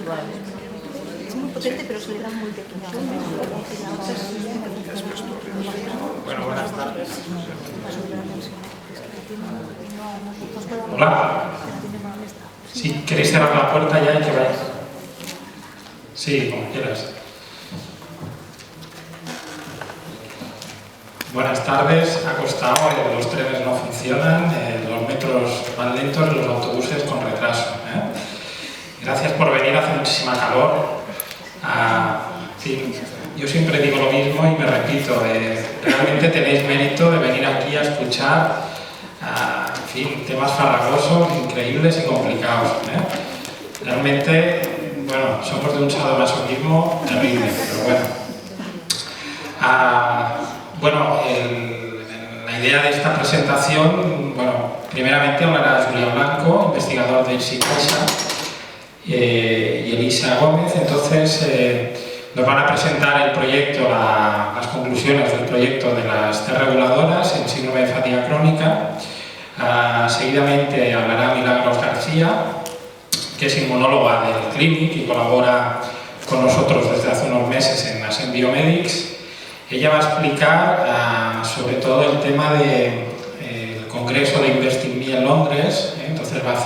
Es muy potente, pero se le da muy pequeño. Bueno, buenas tardes. Hola. Si queréis cerrar la puerta ya y que veáis. Sí, como quieras. Buenas tardes. Ha costado, los trenes no funcionan, los metros van lentos y los autobuses con retraso. Gracias por venir, hace muchísima calor. En fin, yo siempre digo lo mismo y me repito, realmente tenéis mérito de venir aquí a escuchar en fin, temas farragosos, increíbles y complicados. Realmente, bueno, somos de un sadomasoquismo terrible, pero bueno. La idea de esta presentación, bueno, primeramente hablará Julián Blanco, investigador de IPSI-CAIXA, y Elisa Gómez. Entonces nos van a presentar el proyecto, las conclusiones del proyecto de las T reguladoras en síndrome de fatiga crónica. Seguidamente hablará Milagros García, que es inmunóloga del Clinic y colabora con nosotros desde hace unos meses en Ascend Biomedics. Ella va a explicar sobre todo el tema del Congreso de Investing Me en Londres. Entonces va a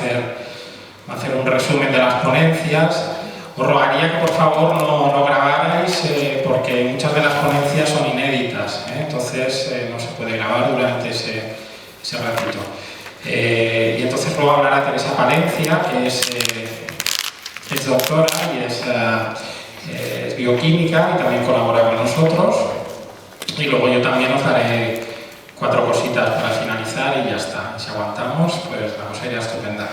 hacer un resumen de las ponencias. Os rogaría que por favor no grabarais porque muchas de las ponencias son inéditas, entonces no se puede grabar durante ese ratito. Y entonces luego hablará Teresa Palencia, que es doctora y es bioquímica y también colabora con nosotros. Y luego yo también os daré 4 cositas para finalizar y ya está. Si aguantamos, pues la cosa irá estupenda.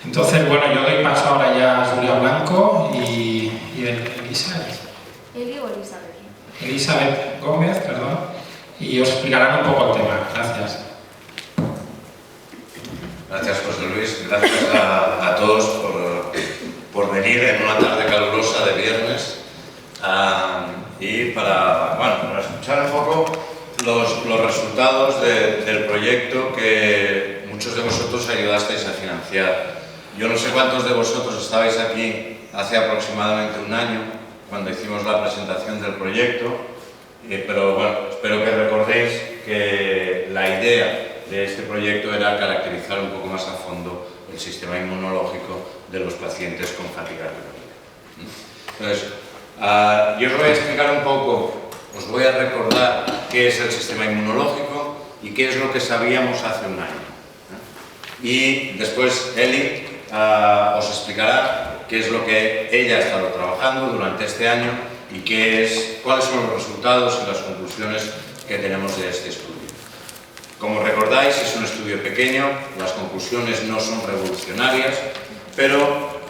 Entonces, bueno, yo doy paso ahora ya a Julia Blanco y Elizabeth. Eli o Elizabeth. Elizabeth Gómez, perdón, y os explicarán un poco el tema. Gracias. Gracias, José Luis. Gracias a todos por venir en una tarde calurosa de viernes y para escuchar un poco los resultados del proyecto que muchos de vosotros ayudasteis a financiar. Yo no sé cuántos de vosotros estabais aquí hace aproximadamente un año, cuando hicimos la presentación del proyecto, pero bueno, espero que recordéis que la idea de este proyecto era caracterizar un poco más a fondo el sistema inmunológico de los pacientes con fatiga crónica. Entonces, yo os voy a explicar un poco, os voy a recordar qué es el sistema inmunológico y qué es lo que sabíamos hace un año. Y después Eli os explicará qué es lo que ella ha estado trabajando durante este año y cuáles son los resultados y las conclusiones que tenemos de este estudio. Como recordáis, es un estudio pequeño, las conclusiones no son revolucionarias, pero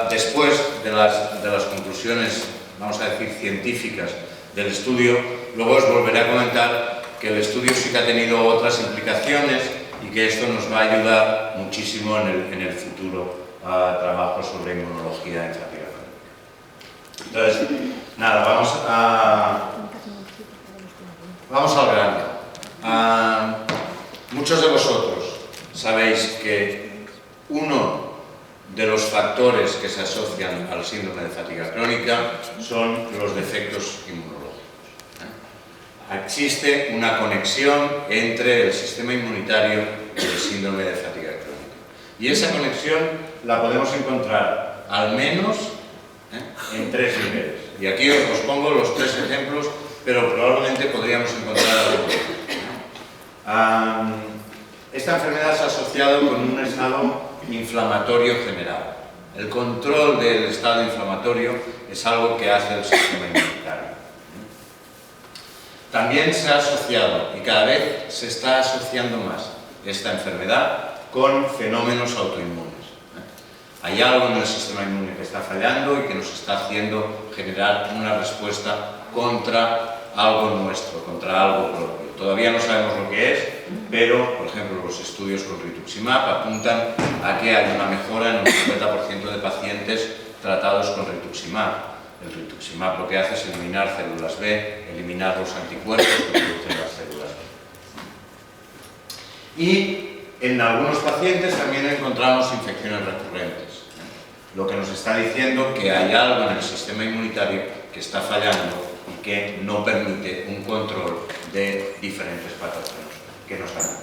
después de las conclusiones, vamos a decir, científicas del estudio, luego os volveré a comentar que el estudio sí que ha tenido otras implicaciones y que esto nos va a ayudar muchísimo en el futuro trabajo sobre inmunología en fatiga crónica. Entonces, nada, vamos al grano. Muchos de vosotros sabéis que uno de los factores que se asocian al síndrome de fatiga crónica son los defectos inmunológicos. Existe una conexión entre el sistema inmunitario y el síndrome de fatiga crónica. Y esa conexión la podemos encontrar al menos en 3 niveles. Y aquí os pongo los 3 ejemplos, pero probablemente podríamos encontrar algo. Esta enfermedad se ha asociado con un estado inflamatorio general. El control del estado inflamatorio es algo que hace el sistema inmunitario. También se ha asociado, y cada vez se está asociando más, esta enfermedad con fenómenos autoinmunes. Hay algo en el sistema inmune que está fallando y que nos está haciendo generar una respuesta contra algo nuestro, contra algo propio. Todavía no sabemos lo que es, pero, por ejemplo, los estudios con rituximab apuntan a que hay una mejora en un 50% de pacientes tratados con rituximab. El rituximab lo que hace es eliminar células B, eliminar los anticuerpos que producen las células B. Y en algunos pacientes también encontramos infecciones recurrentes. lo que nos está diciendo que hay algo en el sistema inmunitario que está fallando y que no permite un control de diferentes patógenos que nos dan.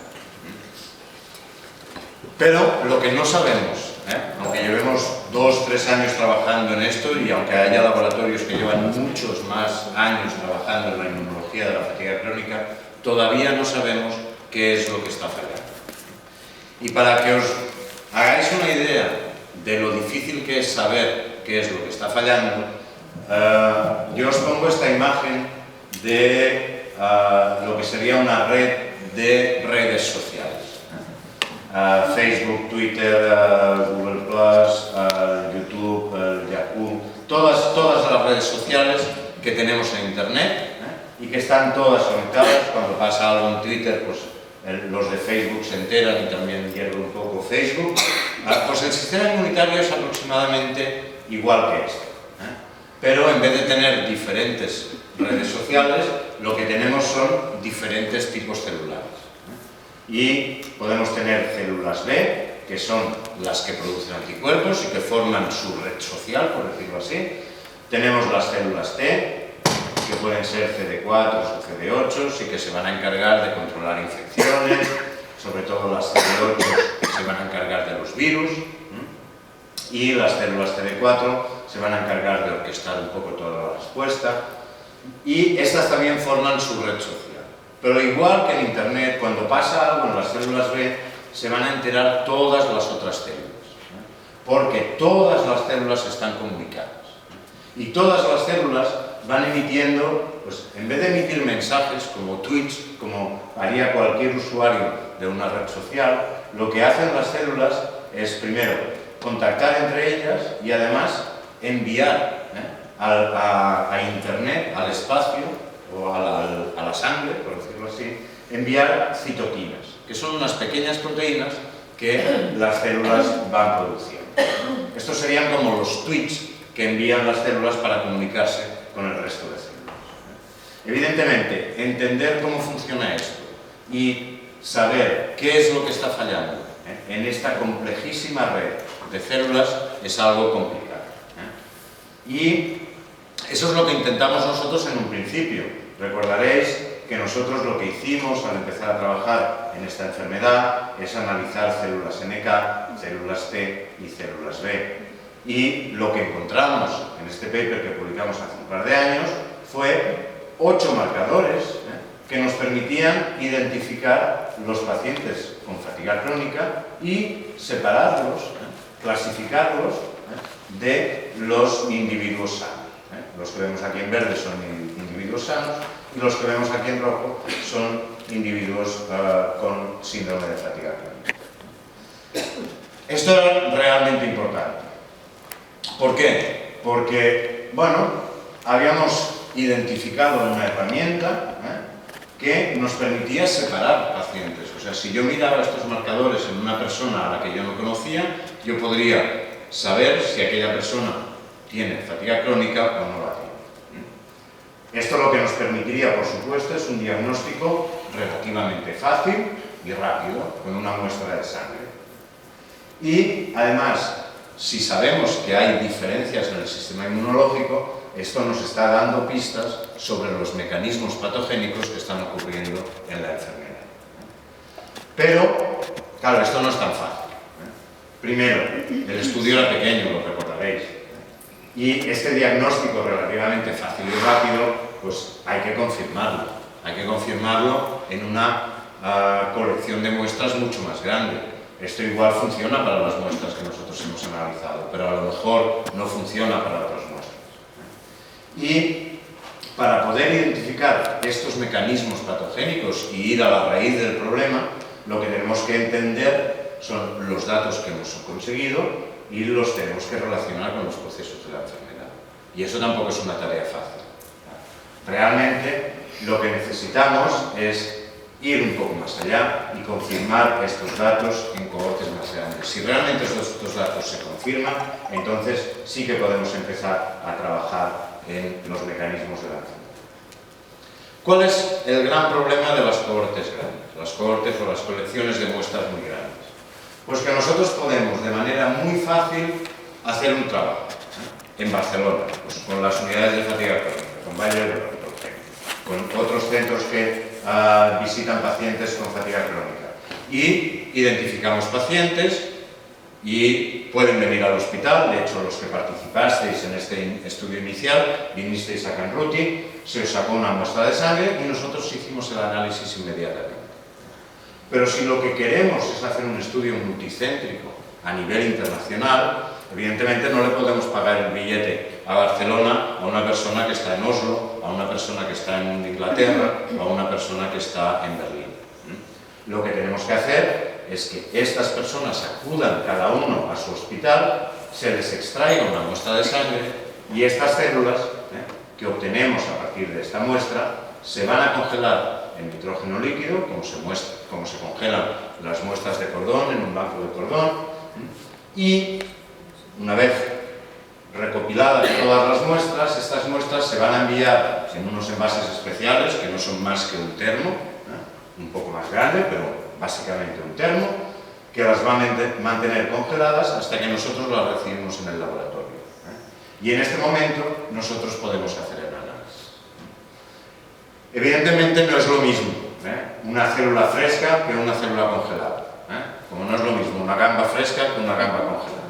Pero lo que no sabemos, aunque llevemos 2 o 3 años trabajando en esto y aunque haya laboratorios que llevan muchos más años trabajando en la inmunología de la fatiga crónica, todavía no sabemos qué es lo que está fallando. Y para que os hagáis una idea de lo difícil que es saber qué es lo que está fallando, yo os pongo esta imagen de lo que sería una red de redes sociales. Facebook, Twitter, Google+, YouTube, Yahoo, todas las redes sociales que tenemos en Internet y que están todas conectadas. Cuando pasa algo en Twitter, pues los de Facebook se enteran y también hierve un poco Facebook. Pues el sistema inmunitario es aproximadamente igual que este. Pero en vez de tener diferentes redes sociales, lo que tenemos son diferentes tipos celulares. Y podemos tener células B, que son las que producen anticuerpos y que forman su red social, por decirlo así. Tenemos las células T, que pueden ser CD4 o CD8 y que se van a encargar de controlar infecciones, sobre todo las CD8 se van a encargar de los virus, y las células CD4 se van a encargar de orquestar un poco toda la respuesta, y estas también forman su red social. Pero igual que en Internet, cuando pasa algo en las células B, se van a enterar todas las otras células, porque todas las células están comunicadas. Y todas las células van emitiendo, pues en vez de emitir mensajes como tweets, como haría cualquier usuario de una red social, lo que hacen las células es, primero, contactar entre ellas y además enviar a Internet, al espacio, o a la sangre, por decirlo así, enviar citoquinas, que son unas pequeñas proteínas que las células van produciendo. Estos serían como los tweets que envían las células para comunicarse con el resto de células. Evidentemente, entender cómo funciona esto y saber qué es lo que está fallando en esta complejísima red de células es algo complicado. Y eso es lo que intentamos nosotros en un principio. Recordaréis que nosotros lo que hicimos al empezar a trabajar en esta enfermedad es analizar células NK, células T y células B. Y lo que encontramos en este paper que publicamos hace un par de años fue 8 marcadores que nos permitían identificar los pacientes con fatiga crónica y separarlos, clasificarlos de los individuos sanos. Los que vemos aquí en verde son individuos sanos y los que vemos aquí en rojo son individuos con síndrome de fatiga crónica. Esto era realmente importante. ¿Por qué? Porque, bueno, habíamos identificado una herramienta que nos permitía separar pacientes. O sea, si yo miraba estos marcadores en una persona a la que yo no conocía, yo podría saber si aquella persona tiene fatiga crónica o no la tiene. Esto lo que nos permitiría, por supuesto, es un diagnóstico relativamente fácil y rápido, con una muestra de sangre. Y, además, si sabemos que hay diferencias en el sistema inmunológico, esto nos está dando pistas sobre los mecanismos patogénicos que están ocurriendo en la enfermedad. Pero, claro, esto no es tan fácil. Primero, el estudio era pequeño, lo recordaréis. Y este diagnóstico relativamente fácil y rápido, pues hay que confirmarlo. Hay que confirmarlo en una colección de muestras mucho más grande. Esto igual funciona para las muestras que nosotros hemos analizado, pero a lo mejor no funciona para otras muestras. Y para poder identificar estos mecanismos patogénicos y ir a la raíz del problema, lo que tenemos que entender son los datos que hemos conseguido y los tenemos que relacionar con los procesos de la enfermedad. Y eso tampoco es una tarea fácil. Realmente lo que necesitamos es ir un poco más allá y confirmar estos datos en cohortes más grandes. Si realmente estos datos se confirman, entonces sí que podemos empezar a trabajar en los mecanismos de la enfermedad. ¿Cuál es el gran problema de las cohortes grandes? Las cohortes o las colecciones de muestras muy grandes. Pues que nosotros podemos de manera muy fácil hacer un trabajo en Barcelona, pues, con las unidades de fatiga crónica, con Valle de con otros centros que visitan pacientes con fatiga crónica. Y identificamos pacientes y pueden venir al hospital. De hecho, los que participasteis en este estudio inicial, vinisteis a Can Ruti, se os sacó una muestra de sangre y nosotros hicimos el análisis inmediatamente. Pero si lo que queremos es hacer un estudio multicéntrico a nivel internacional, evidentemente no le podemos pagar el billete a Barcelona a una persona que está en Oslo, a una persona que está en Inglaterra, o a una persona que está en Berlín. Lo que tenemos que hacer es que estas personas acudan cada uno a su hospital, se les extraiga una muestra de sangre y estas células que obtenemos a partir de esta muestra se van a congelar en nitrógeno líquido, como se congelan las muestras de cordón en un banco de cordón, y una vez recopiladas todas las muestras, estas muestras se van a enviar en unos envases especiales que no son más que un termo, un poco más grande, pero básicamente un termo, que las va a mantener congeladas hasta que nosotros las recibimos en el laboratorio. Y en este momento nosotros podemos hacer el análisis. Evidentemente no es lo mismo una célula fresca que una célula congelada. Como no es lo mismo una gamba fresca que una gamba congelada.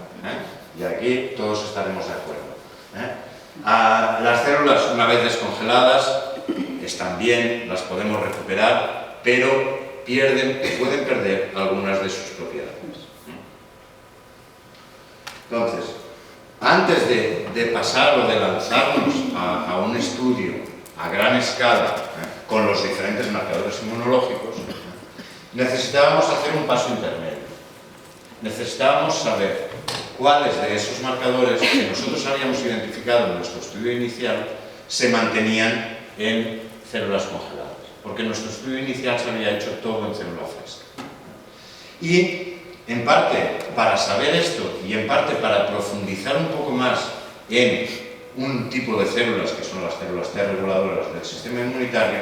Y aquí todos estaremos de acuerdo. Las células, una vez descongeladas, están bien, las podemos recuperar, pero pueden perder algunas de sus propiedades. Entonces, antes de pasar o de lanzarnos a un estudio a gran escala con los diferentes marcadores inmunológicos, necesitábamos hacer un paso intermedio. Necesitábamos saber cuáles de esos marcadores que nosotros habíamos identificado en nuestro estudio inicial se mantenían en células congeladas, porque nuestro estudio inicial se había hecho todo en célula fresca. Y en parte para saber esto y en parte para profundizar un poco más en un tipo de células que son las células T reguladoras del sistema inmunitario,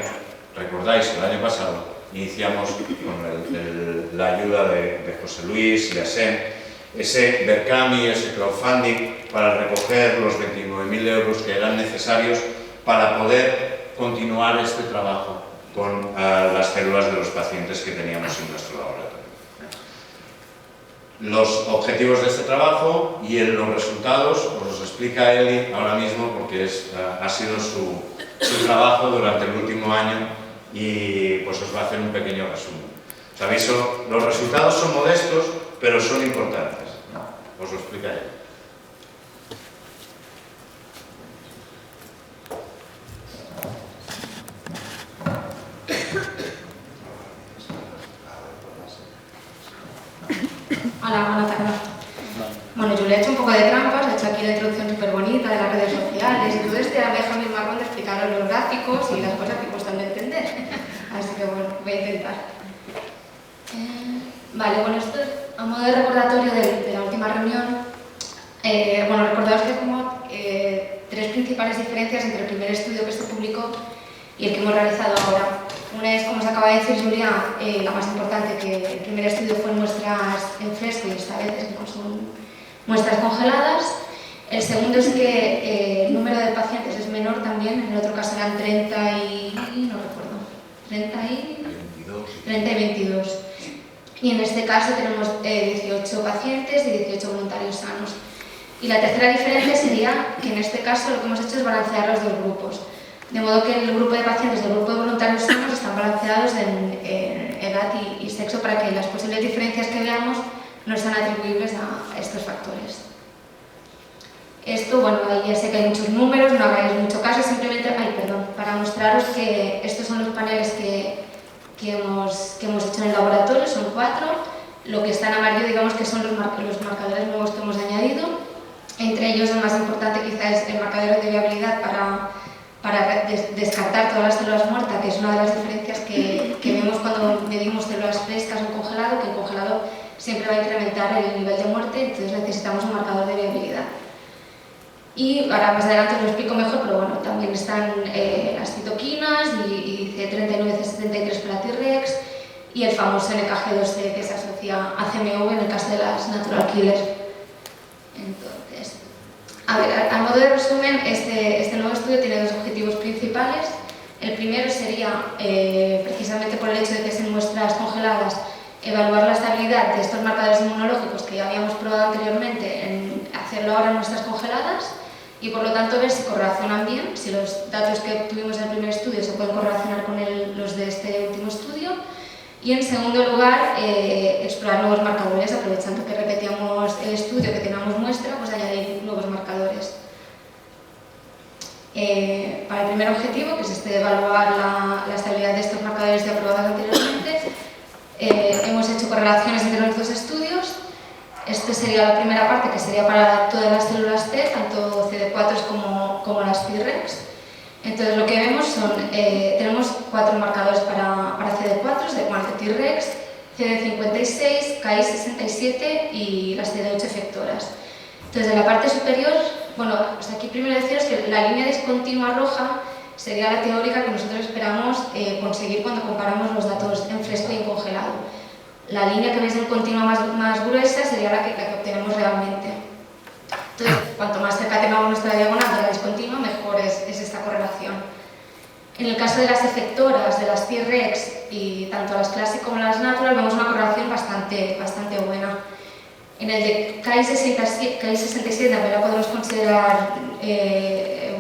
recordáis que el año pasado iniciamos con la ayuda de José Luis y Asen ese Berkami, ese crowdfunding para recoger los 29.000 euros que eran necesarios para poder continuar este trabajo con las células de los pacientes que teníamos en nuestro laboratorio. Los objetivos de este trabajo y los resultados os los explica Eli ahora mismo porque ha sido su trabajo durante el último año y pues os va a hacer un pequeño resumen. Os aviso, los resultados son modestos pero son importantes. Os lo explica Eli. Hola, buenas tardes. Bueno, yo le he hecho un poco de trampas, he hecho aquí la introducción súper bonita de las redes sociales y todo esto, y ahora me deja mi marrón de explicaros los gráficos y las cosas que cuestan de entender. Así que bueno, voy a intentar. Vale, bueno, esto es a modo de recordatorio de la última reunión. Bueno, recordaos que hay como tres principales diferencias entre el primer estudio que se publicó y el que hemos realizado ahora. Una es, como se acaba de decir Julia, la más importante, que el primer estudio fue en muestras en fresco y esta vez son muestras congeladas. El segundo es que el número de pacientes es menor también, en el otro caso eran 30 y 22. Y en este caso tenemos 18 pacientes y 18 voluntarios sanos. Y la tercera diferencia sería que en este caso lo que hemos hecho es balancear los dos grupos. De modo que el grupo de pacientes del grupo de voluntarios sanos están balanceados en edad y sexo para que las posibles diferencias que veamos no sean atribuibles a estos factores. Esto, bueno, ya sé que hay muchos números, no hagáis mucho caso, simplemente, para mostraros que estos son los paneles que hemos hecho en el laboratorio, son 4. Lo que está en amarillo, digamos que son los marcadores nuevos que hemos añadido. Entre ellos, el más importante quizá es el marcador de viabilidad para descartar todas las células muertas, que es una de las diferencias que vemos cuando medimos células frescas o congelado, que el congelado siempre va a incrementar el nivel de muerte, entonces necesitamos un marcador de viabilidad. Y ahora más adelante os lo explico mejor, pero bueno, también están las citoquinas y C39, C73 para T-Rex y el famoso NKG2C que se asocia a CMV en el caso de las natural killers. Entonces, A ver, a modo de resumen, este nuevo estudio tiene dos objetivos principales. El primero sería, precisamente por el hecho de que se en muestras congeladas, evaluar la estabilidad de estos marcadores inmunológicos que ya habíamos probado anteriormente, en hacerlo ahora en muestras congeladas y por lo tanto ver si correlacionan bien, si los datos que obtuvimos en el primer estudio se pueden correlacionar con los de este último estudio. Y en segundo lugar, explorar nuevos marcadores, aprovechando que repetíamos el estudio, que teníamos muestra, pues añadir nuevos marcadores. Para el primer objetivo, que es evaluar la estabilidad de estos marcadores ya probados anteriormente, hemos hecho correlaciones entre los dos estudios. Esta sería la primera parte, que sería para todas las células T, tanto CD4 como las Tregs. Entonces lo que vemos son, tenemos 4 marcadores para CD4, de Tregs, CD56, Ki67 y las CD8 efectoras. Entonces en la parte superior, bueno, pues aquí primero deciros que la línea discontinua roja sería la teórica que nosotros esperamos conseguir cuando comparamos los datos en fresco y en congelado. La línea que veis en continua más gruesa sería la que obtenemos realmente. Entonces, cuanto más cerca tengamos nuestra diagonal de la discontinua, mejor es esta correlación. En el caso de las efectoras, de las Tregs y tanto las Classic como las Natural, vemos una correlación bastante buena. En el de Ki67 también la podemos considerar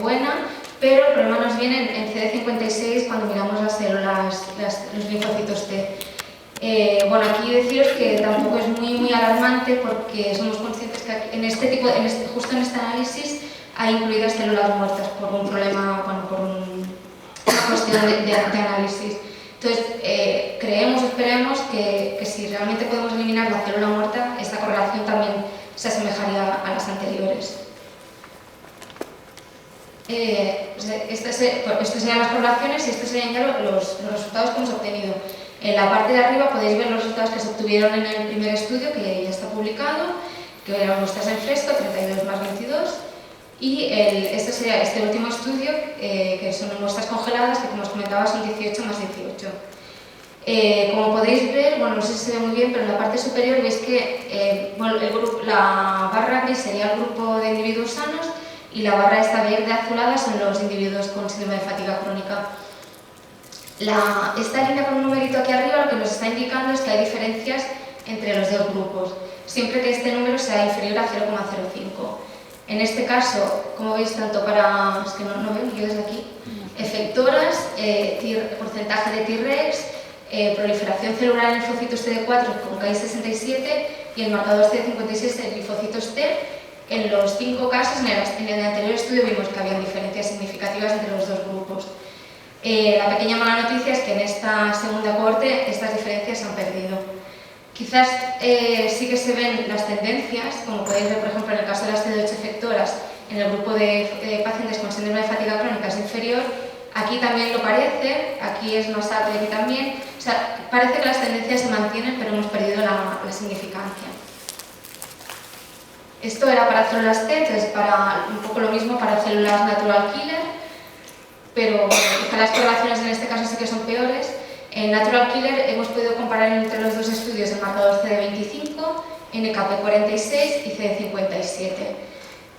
buena, pero el problema nos viene en CD56 cuando miramos las células, los linfocitos T. Bueno, aquí deciros que tampoco es muy alarmante porque somos conscientes que justo en este análisis hay incluidas células muertas por un problema, bueno, por una cuestión de análisis. Entonces, esperemos que si realmente podemos eliminar la célula muerta, esta correlación también se asemejaría a las anteriores. Estas serían las correlaciones y estos serían ya los resultados que hemos obtenido. En la parte de arriba podéis ver los resultados que se obtuvieron en el primer estudio, que ya está publicado, que eran muestras en fresco, 32 más 22, y este sería este último estudio, que son muestras congeladas, que como os comentaba son 18 más 18. Como podéis ver, bueno, no sé si se ve muy bien, pero en la parte superior veis que la barra gris sería el grupo de individuos sanos y la barra esta verde azulada son los individuos con síndrome de fatiga crónica. Esta línea con un numerito aquí arriba lo que nos está indicando es que hay diferencias entre los dos grupos, siempre que este número sea inferior a 0,05. En este caso, como veis, tanto para, es que no veo yo desde aquí, efectoras, porcentaje de Tregs, proliferación celular en linfocitos CD4 con Ki67 y el marcador CD56 en linfocitos T. En los 5 casos, en el anterior estudio vimos que había diferencias significativas entre los dos grupos. La pequeña mala noticia es que en esta segunda cohorte estas diferencias se han perdido. Quizás sí que se ven las tendencias, como podéis ver por ejemplo en el caso de las CD8 efectoras, en el grupo de pacientes con síndrome de fatiga crónica es inferior, aquí también lo parece, aquí es más alto y aquí también. O sea, parece que las tendencias se mantienen, pero hemos perdido la significancia. Esto era para células T, entonces un poco lo mismo para células natural killer, pero bueno, quizá las correlaciones en este caso sí que son peores. En Natural Killer hemos podido comparar entre los dos estudios el marcador CD25, NKp46 y CD57.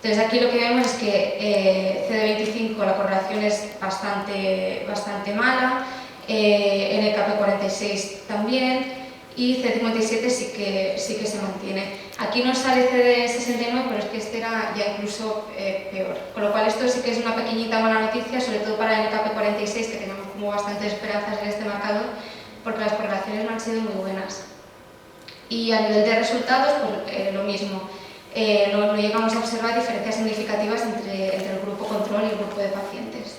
Entonces aquí lo que vemos es que CD25 la correlación es bastante mala, NKp46 también y CD57 sí que se mantiene. Aquí nos sale CD69, pero es que este era ya incluso peor. Con lo cual esto sí que es una pequeñita mala noticia, sobre todo para el NKp46, que tenemos como bastantes esperanzas en este marcador, porque las correlaciones no han sido muy buenas. Y a nivel de resultados, pues lo mismo. No llegamos a observar diferencias significativas entre el grupo control y el grupo de pacientes.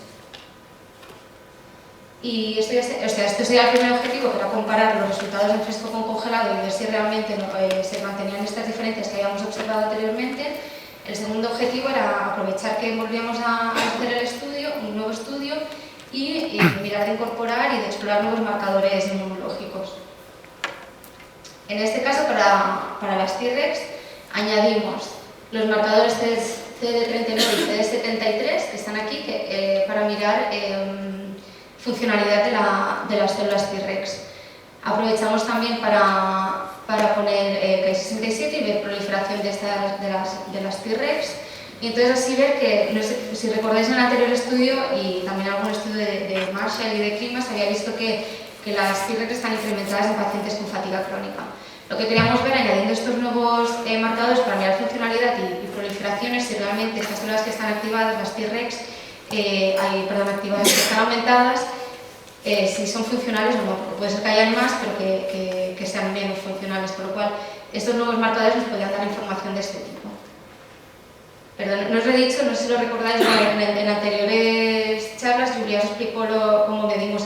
Y esto sería el primer objetivo, que era comparar los resultados en fresco con congelado y ver si realmente se mantenían estas diferencias que habíamos observado anteriormente. El segundo objetivo era aprovechar que volvíamos a hacer el estudio, un nuevo estudio, y mirar de incorporar y de explorar nuevos marcadores inmunológicos. En este caso, para las Tregs, añadimos los marcadores CD39 y CD73, que están aquí, para mirar funcionalidad de las células Tregs. Aprovechamos también para poner Ki67 y ver proliferación de las Tregs. Y entonces así ver que, no sé, si recordáis en el anterior estudio y también en algún estudio de Marshall y de Clima, se había visto que las Tregs están incrementadas en pacientes con fatiga crónica. Lo que queríamos ver, añadiendo estos nuevos marcadores para mirar funcionalidad y proliferaciones, si realmente estas células que están activadas, las Tregs, activadas que están aumentadas, si son funcionales o no, porque puede ser que hayan más, pero que sean menos funcionales, por lo cual estos nuevos marcadores nos podrían dar información de este tipo. Perdón, no os lo he dicho, no sé si lo recordáis, en anteriores charlas Julia os explicó cómo medimos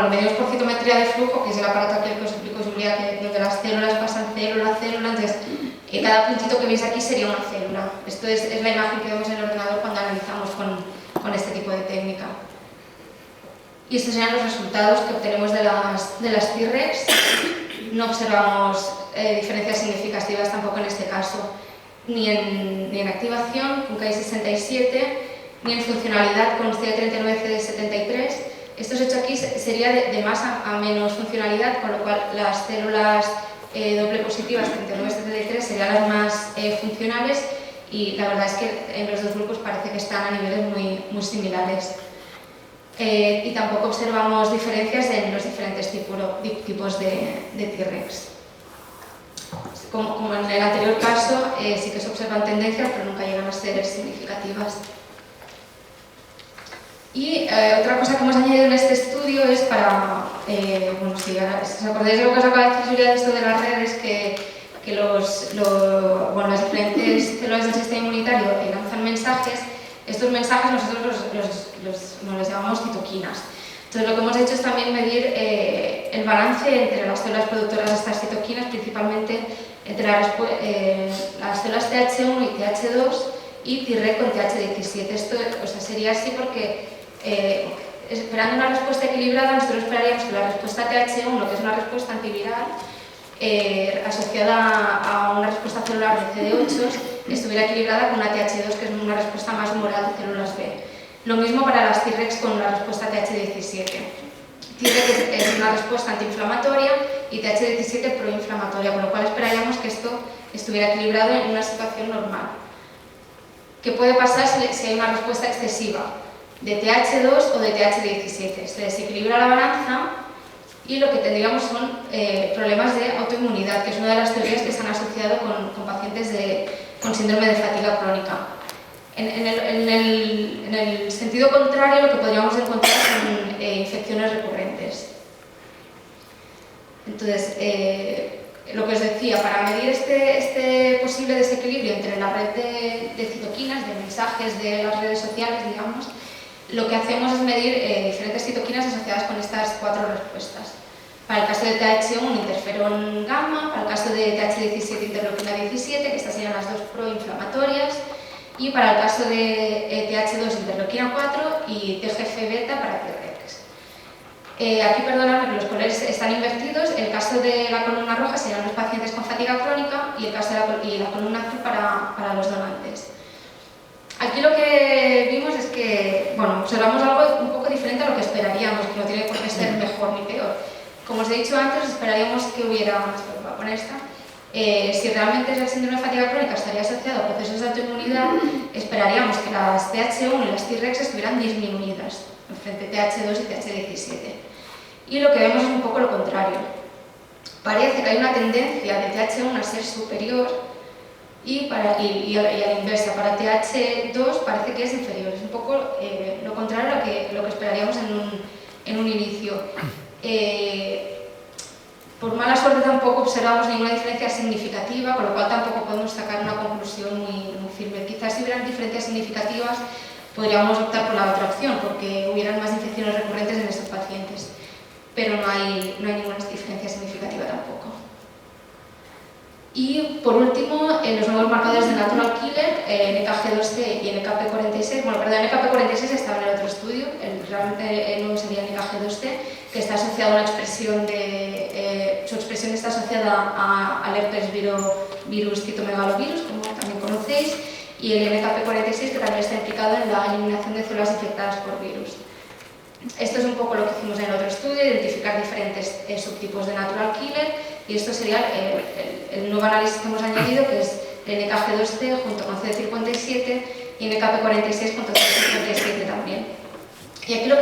medimos por citometría de flujo, que es el aparato aquel que os explicó Julia, donde las células pasan célula a célula, entonces cada puntito que veis aquí sería una célula. Esto es la imagen que vemos en el ordenador cuando analizamos con este tipo de técnica. Y estos serían los resultados que obtenemos de las Tregs. No observamos diferencias significativas tampoco en este caso, ni en activación con Ki67, ni en funcionalidad con CD39, CD73. Esto hecho aquí sería de más a menos funcionalidad, con lo cual las células doble positivas 39-73 serían las más funcionales, y la verdad es que en los dos grupos parece que están a niveles muy similares. Y tampoco observamos diferencias en los diferentes tipos de Tregs. Como en el anterior caso, sí que se observan tendencias, pero nunca llegan a ser significativas. Y otra cosa que hemos añadido en este estudio es para, si os acordáis de lo que os acaba de decir Julia de esto de las redes, que las diferentes células del sistema inmunitario lanzan mensajes. Estos mensajes nosotros los llamamos citoquinas. Entonces lo que hemos hecho es también medir el balance entre las células productoras de estas citoquinas, principalmente entre las células TH1 y TH2 y Treg con TH17. Esto sería así porque esperando una respuesta equilibrada, nosotros esperaríamos que la respuesta TH1, que es una respuesta antiviral, asociada a una respuesta celular de CD8, estuviera equilibrada con una TH2, que es una respuesta más humoral de células B. Lo mismo para las Tregs con la respuesta TH17. Treg es una respuesta antiinflamatoria y TH17 proinflamatoria, con lo cual esperaríamos que esto estuviera equilibrado en una situación normal. ¿Qué puede pasar si hay una respuesta excesiva de TH2 o de TH17? Se desequilibra la balanza y lo que tendríamos son problemas de autoinmunidad, que es una de las teorías que se han asociado con pacientes con síndrome de fatiga crónica. En el sentido contrario, lo que podríamos encontrar son infecciones recurrentes. Entonces, lo que os decía, para medir este posible desequilibrio entre la red de citoquinas, de mensajes de las redes sociales, digamos, lo que hacemos es medir diferentes citoquinas asociadas con estas 4 respuestas. Para el caso de TH1, interferón gamma; para el caso de TH17, interleuquina 17, que estas serían las 2 proinflamatorias; y para el caso de TH2, interleuquina 4 y TGF-beta para Tregs. Aquí, perdonadme que los colores están invertidos. El caso de la columna roja serían los pacientes con fatiga crónica y el caso de la columna azul para los donantes. Aquí lo que vimos es que, observamos algo un poco diferente a lo que esperaríamos, que no tiene por qué ser mejor ni peor. Como os he dicho antes, esperaríamos que hubiera, voy a poner esta, si realmente el síndrome de fatiga crónica estaría asociado a procesos de autoinmunidad, esperaríamos que las TH1 y las Tregs estuvieran disminuidas frente a TH2 y TH17. Y lo que vemos es un poco lo contrario. Parece que hay una tendencia de TH1 a ser superior y a la inversa, para TH2 parece que es inferior. Es un poco lo contrario a lo que esperaríamos en un inicio. Por mala suerte tampoco observamos ninguna diferencia significativa, con lo cual tampoco podemos sacar una conclusión muy firme. Quizás si hubieran diferencias significativas podríamos optar por la otra opción, porque hubieran más infecciones recurrentes en estos pacientes, pero no hay ninguna diferencia significativa tampoco. Y por último, los nuevos marcadores de Natural Killer, NKG2C y NKP46. NKP46 estaba en el otro estudio, realmente el nuevo sería NKG2C, que está asociado a una expresión su expresión está asociada al herpes virus citomegalovirus, como también conocéis, y el NKP46, que también está implicado en la eliminación de células infectadas por virus. Esto es un poco lo que hicimos en el otro estudio, identificar diferentes subtipos de Natural Killer, y esto sería el nuevo análisis que hemos añadido, que es el NKF2C junto con C57 y NKP46 junto con C57 también. Y aquí lo que